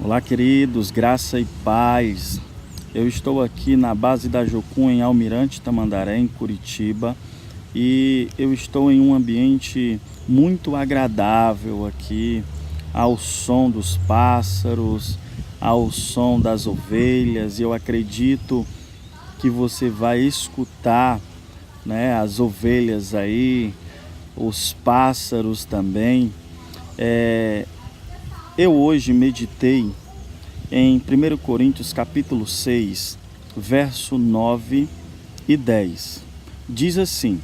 Olá, queridos, graça e paz. Eu estou aqui na base da Jocum, em Almirante Tamandaré, em Curitiba, e eu estou em um ambiente muito agradável aqui, ao som dos pássaros, ao som das ovelhas, e eu acredito que você vai escutar, né, as ovelhas aí, os pássaros também. Eu hoje meditei em 1 Coríntios capítulo 6, verso 9 e 10. Diz assim: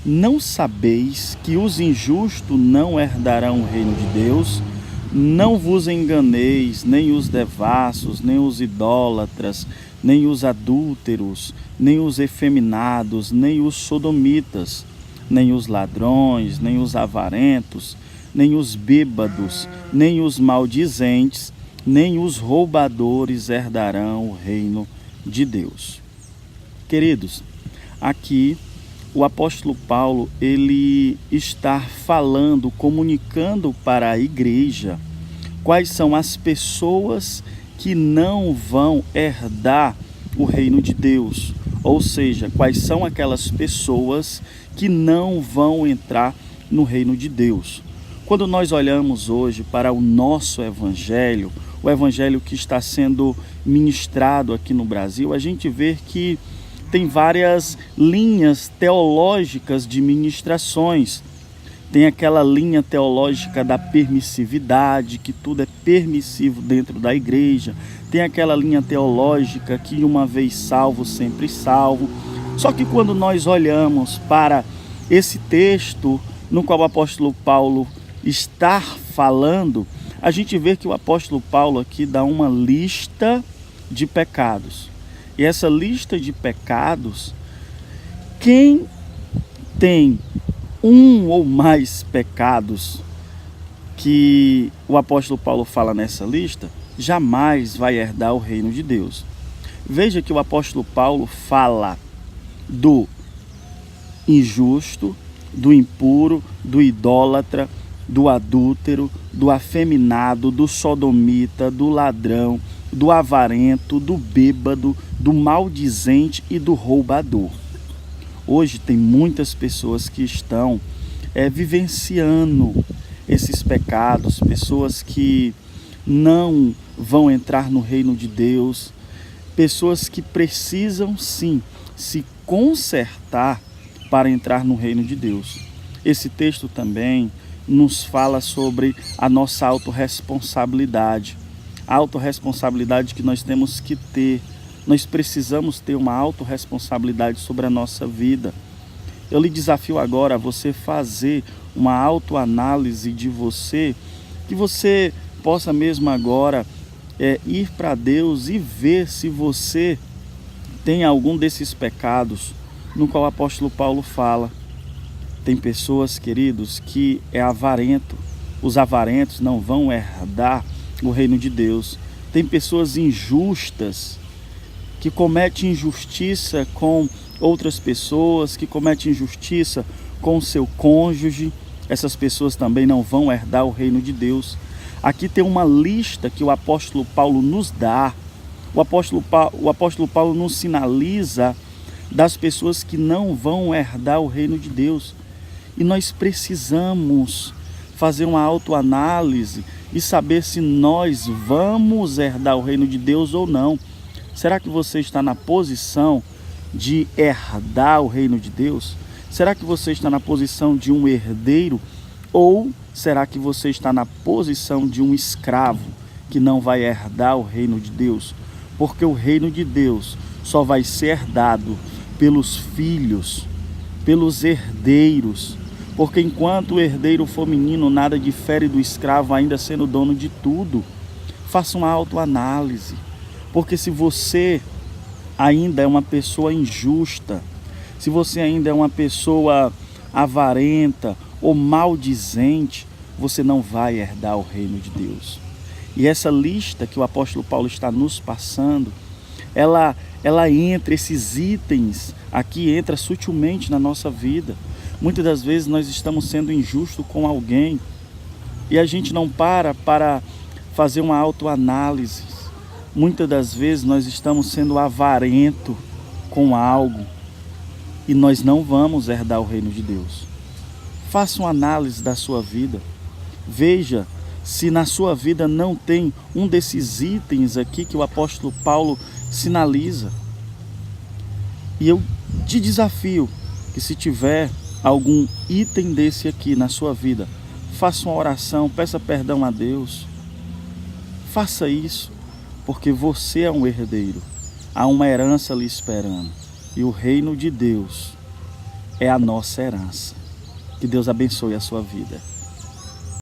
não sabeis que os injustos não herdarão o reino de Deus? Não vos enganeis, nem os devassos, nem os idólatras, nem os adúlteros, nem os efeminados, nem os sodomitas, nem os ladrões, nem os avarentos, nem os bêbados, nem os maldizentes, nem os roubadores herdarão o reino de Deus. Queridos, aqui o apóstolo Paulo, ele está falando, comunicando para a igreja quais são as pessoas que não vão herdar o reino de Deus. Ou seja, quais são aquelas pessoas que não vão entrar no reino de Deus. Quando nós olhamos hoje para o nosso evangelho, o evangelho que está sendo ministrado aqui no Brasil, a gente vê que tem várias linhas teológicas de ministrações. Tem aquela linha teológica da permissividade, que tudo é permissivo dentro da igreja. Tem aquela linha teológica que uma vez salvo, sempre salvo. Só que quando nós olhamos para esse texto no qual o apóstolo Paulo está falando, a gente vê que o apóstolo Paulo aqui dá uma lista de pecados. E essa lista de pecados, quem tem um ou mais pecados que o apóstolo Paulo fala nessa lista, jamais vai herdar o reino de Deus. Veja que o apóstolo Paulo fala do injusto, do impuro, do idólatra, do adúltero, do afeminado, do sodomita, do ladrão, do avarento, do bêbado, do maldizente e do roubador. Hoje tem muitas pessoas que estão vivenciando esses pecados, pessoas que não vão entrar no reino de Deus, pessoas que precisam sim se consertar para entrar no reino de Deus. Esse texto também nos fala sobre a nossa autorresponsabilidade. A autorresponsabilidade que nós temos que ter. Nós precisamos ter uma autorresponsabilidade sobre a nossa vida. Eu lhe desafio agora a você fazer uma autoanálise de você, que você possa mesmo agora ir para Deus e ver se você tem algum desses pecados no qual o apóstolo Paulo fala. Tem pessoas, queridos, que é avarento. Os avarentos não vão herdar o reino de Deus. Tem pessoas injustas, que cometem injustiça com outras pessoas, que cometem injustiça com o seu cônjuge. Essas pessoas também não vão herdar o reino de Deus. Aqui tem uma lista que o apóstolo Paulo nos dá. O apóstolo Paulo nos sinaliza das pessoas que não vão herdar o reino de Deus. E nós precisamos fazer uma autoanálise e saber se nós vamos herdar o reino de Deus ou não. Será que você está na posição de herdar o reino de Deus? Será que você está na posição de um herdeiro? Ou será que você está na posição de um escravo que não vai herdar o reino de Deus? Porque o reino de Deus só vai ser herdado pelos filhos, pelos herdeiros. Porque enquanto o herdeiro for menino, nada difere do escravo, ainda sendo dono de tudo. Faça uma autoanálise. Porque se você ainda é uma pessoa injusta, se você ainda é uma pessoa avarenta ou maldizente, você não vai herdar o reino de Deus. E essa lista que o apóstolo Paulo está nos passando, ela entra, esses itens aqui entra sutilmente na nossa vida. Muitas das vezes nós estamos sendo injustos com alguém e a gente não para fazer uma autoanálise. Muitas das vezes nós estamos sendo avarento com algo e nós não vamos herdar o reino de Deus. Faça uma análise da sua vida. Veja se na sua vida não tem um desses itens aqui que o apóstolo Paulo sinaliza. E eu te desafio que, se tiver algum item desse aqui na sua vida, faça uma oração, peça perdão a Deus. Faça isso, porque você é um herdeiro. Há uma herança lhe esperando. E o reino de Deus é a nossa herança. Que Deus abençoe a sua vida.